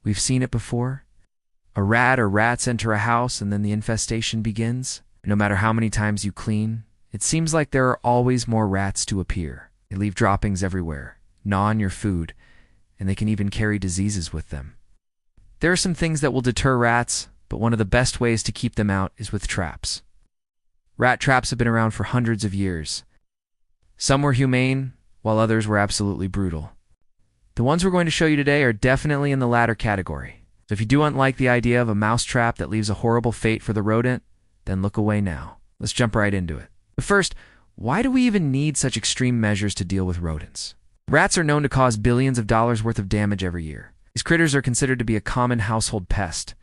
We've seen it before. A rat or rats enter a house and then the infestation begins. No matter how many times you clean, it seems like there are always more rats to appear. They leave droppings everywhere, gnaw on your food, and they can even carry diseases with them. There are some things that will deter rats, but one of the best ways to keep them out is with traps. Rat traps have been around for hundreds of years. Some were humane, while others were absolutely brutal. The ones we're going to show you today are definitely in the latter category. So if you do not like the idea of a mouse trap that leaves a horrible fate for the rodent, then look away now. Let's jump right into it. But first, why do we even need such extreme measures to deal with rodents? Rats are known to cause billions of dollars worth of damage every year. These critters are considered to be a common household pest,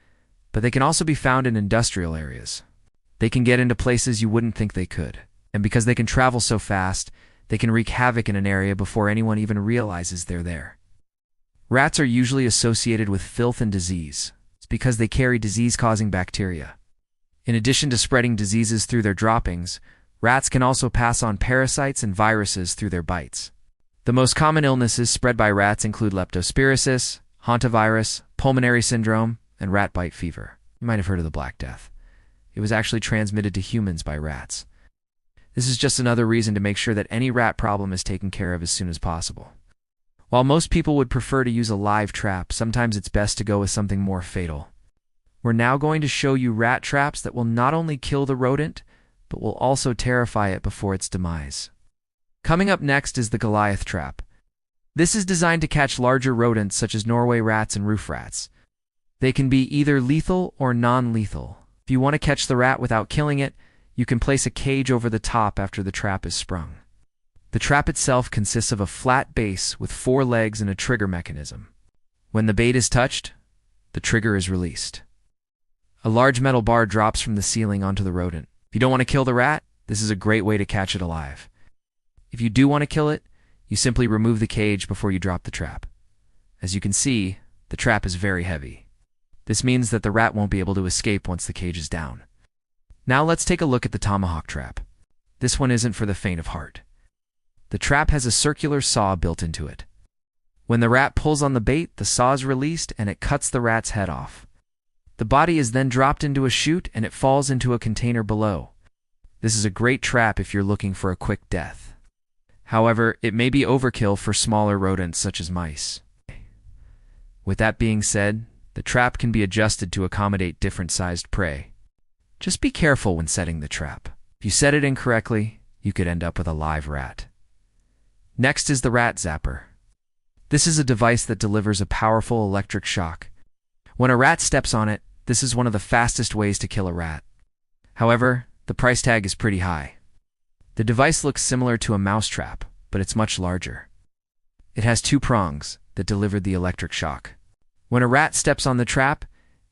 but they can also be found in industrial areas. They can get into places you wouldn't think they could, and because they can travel so fast, they can wreak havoc in an area before anyone even realizes they're there. Rats are usually associated with filth and disease. It's because they carry disease-causing bacteria. In addition to spreading diseases through their droppings, rats can also pass on parasites and viruses through their bites. The most common illnesses spread by rats include leptospirosis, hantavirus, pulmonary syndrome, and rat bite fever. You might have heard of the Black Death. It was actually transmitted to humans by rats. This is just another reason to make sure that any rat problem is taken care of as soon as possible. While most people would prefer to use a live trap, sometimes it's best to go with something more fatal. We're now going to show you rat traps that will not only kill the rodent, but will also terrify it before its demise. Coming up next is the Goliath trap. This is designed to catch larger rodents such as Norway rats and roof rats. They can be either lethal or non-lethal. If you want to catch the rat without killing it, you can place a cage over the top after the trap is sprung. The trap itself consists of a flat base with 4 legs and a trigger mechanism. When the bait is touched, the trigger is released. A large metal bar drops from the ceiling onto the rodent. If you don't want to kill the rat, this is a great way to catch it alive. If you do want to kill it, you simply remove the cage before you drop the trap. As you can see, the trap is very heavy. This means that the rat won't be able to escape once the cage is down. Now let's take a look at the tomahawk trap. This one isn't for the faint of heart. The trap has a circular saw built into it. When the rat pulls on the bait, the saw is released and it cuts the rat's head off. The body is then dropped into a chute and it falls into a container below. This is a great trap if you're looking for a quick death. However, it may be overkill for smaller rodents such as mice. With that being said, the trap can be adjusted to accommodate different sized prey. Just be careful when setting the trap. If you set it incorrectly, you could end up with a live rat. Next is the rat zapper. This is a device that delivers a powerful electric shock. When a rat steps on it, this is one of the fastest ways to kill a rat. However, the price tag is pretty high. The device looks similar to a mouse trap, but it's much larger. It has 2 prongs that deliver the electric shock. When a rat steps on the trap,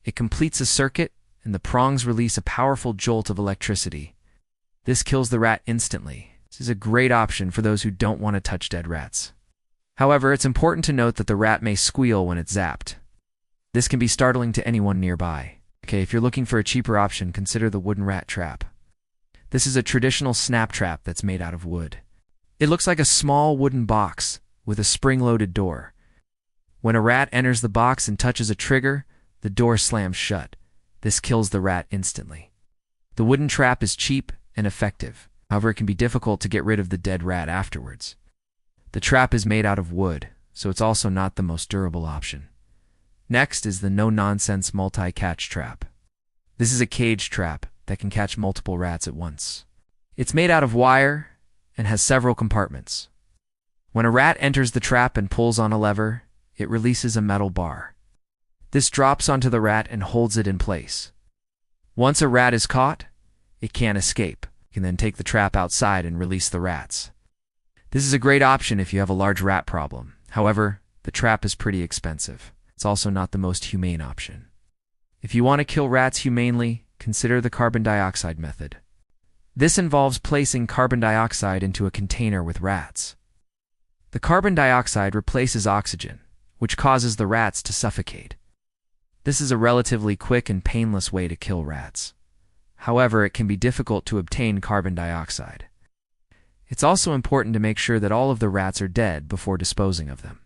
it completes a circuit and the prongs release a powerful jolt of electricity. This kills the rat instantly. This is a great option for those who don't want to touch dead rats. However, it's important to note that the rat may squeal when it's zapped. This can be startling to anyone nearby. If you're looking for a cheaper option, consider the wooden rat trap. This is a traditional snap trap that's made out of wood. It looks like a small wooden box with a spring-loaded door. When a rat enters the box and touches a trigger, the door slams shut. This kills the rat instantly. The wooden trap is cheap and effective. However, it can be difficult to get rid of the dead rat afterwards. The trap is made out of wood, so it's also not the most durable option. Next is the no-nonsense multi-catch trap. This is a cage trap that can catch multiple rats at once. It's made out of wire and has several compartments. When a rat enters the trap and pulls on a lever, it releases a metal bar. This drops onto the rat and holds it in place. Once a rat is caught, it can't escape. You can then take the trap outside and release the rats. This is a great option if you have a large rat problem. However, the trap is pretty expensive. It's also not the most humane option. If you want to kill rats humanely, consider the carbon dioxide method. This involves placing carbon dioxide into a container with rats. The carbon dioxide replaces oxygen, which causes the rats to suffocate. This is a relatively quick and painless way to kill rats. However, it can be difficult to obtain carbon dioxide. It's also important to make sure that all of the rats are dead before disposing of them.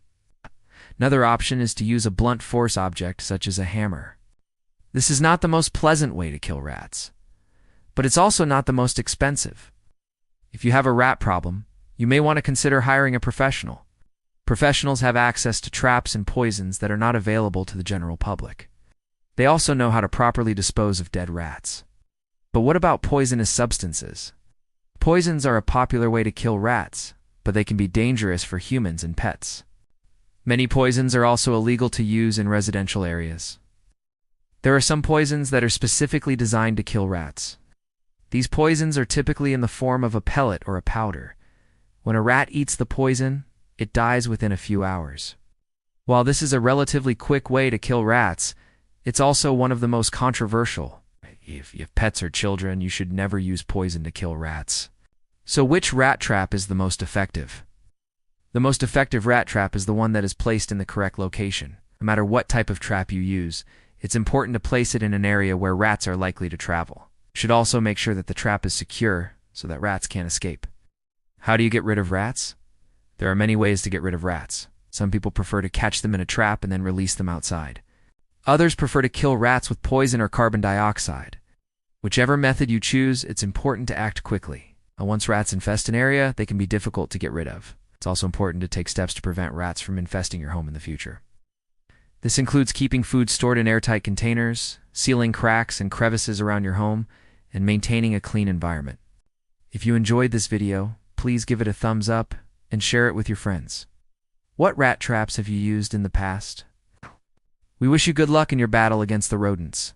Another option is to use a blunt force object such as a hammer. This is not the most pleasant way to kill rats, but it's also not the most expensive. If you have a rat problem, you may want to consider hiring a professional. Professionals have access to traps and poisons that are not available to the general public. They also know how to properly dispose of dead rats. But what about poisonous substances? Poisons are a popular way to kill rats, but they can be dangerous for humans and pets. Many poisons are also illegal to use in residential areas. There are some poisons that are specifically designed to kill rats. These poisons are typically in the form of a pellet or a powder. When a rat eats the poison, it dies within a few hours. While this is a relatively quick way to kill rats, it's also one of the most controversial. If you have pets or children, you should never use poison to kill rats. So which rat trap is the most effective? The most effective rat trap is the one that is placed in the correct location. No matter what type of trap you use, it's important to place it in an area where rats are likely to travel. You should also make sure that the trap is secure so that rats can't escape. How do you get rid of rats? There are many ways to get rid of rats. Some people prefer to catch them in a trap and then release them outside. Others prefer to kill rats with poison or carbon dioxide. Whichever method you choose, it's important to act quickly. Once rats infest an area, they can be difficult to get rid of. It's also important to take steps to prevent rats from infesting your home in the future. This includes keeping food stored in airtight containers, sealing cracks and crevices around your home, and maintaining a clean environment. If you enjoyed this video, please give it a thumbs up and share it with your friends. What rat traps have you used in the past? We wish you good luck in your battle against the rodents.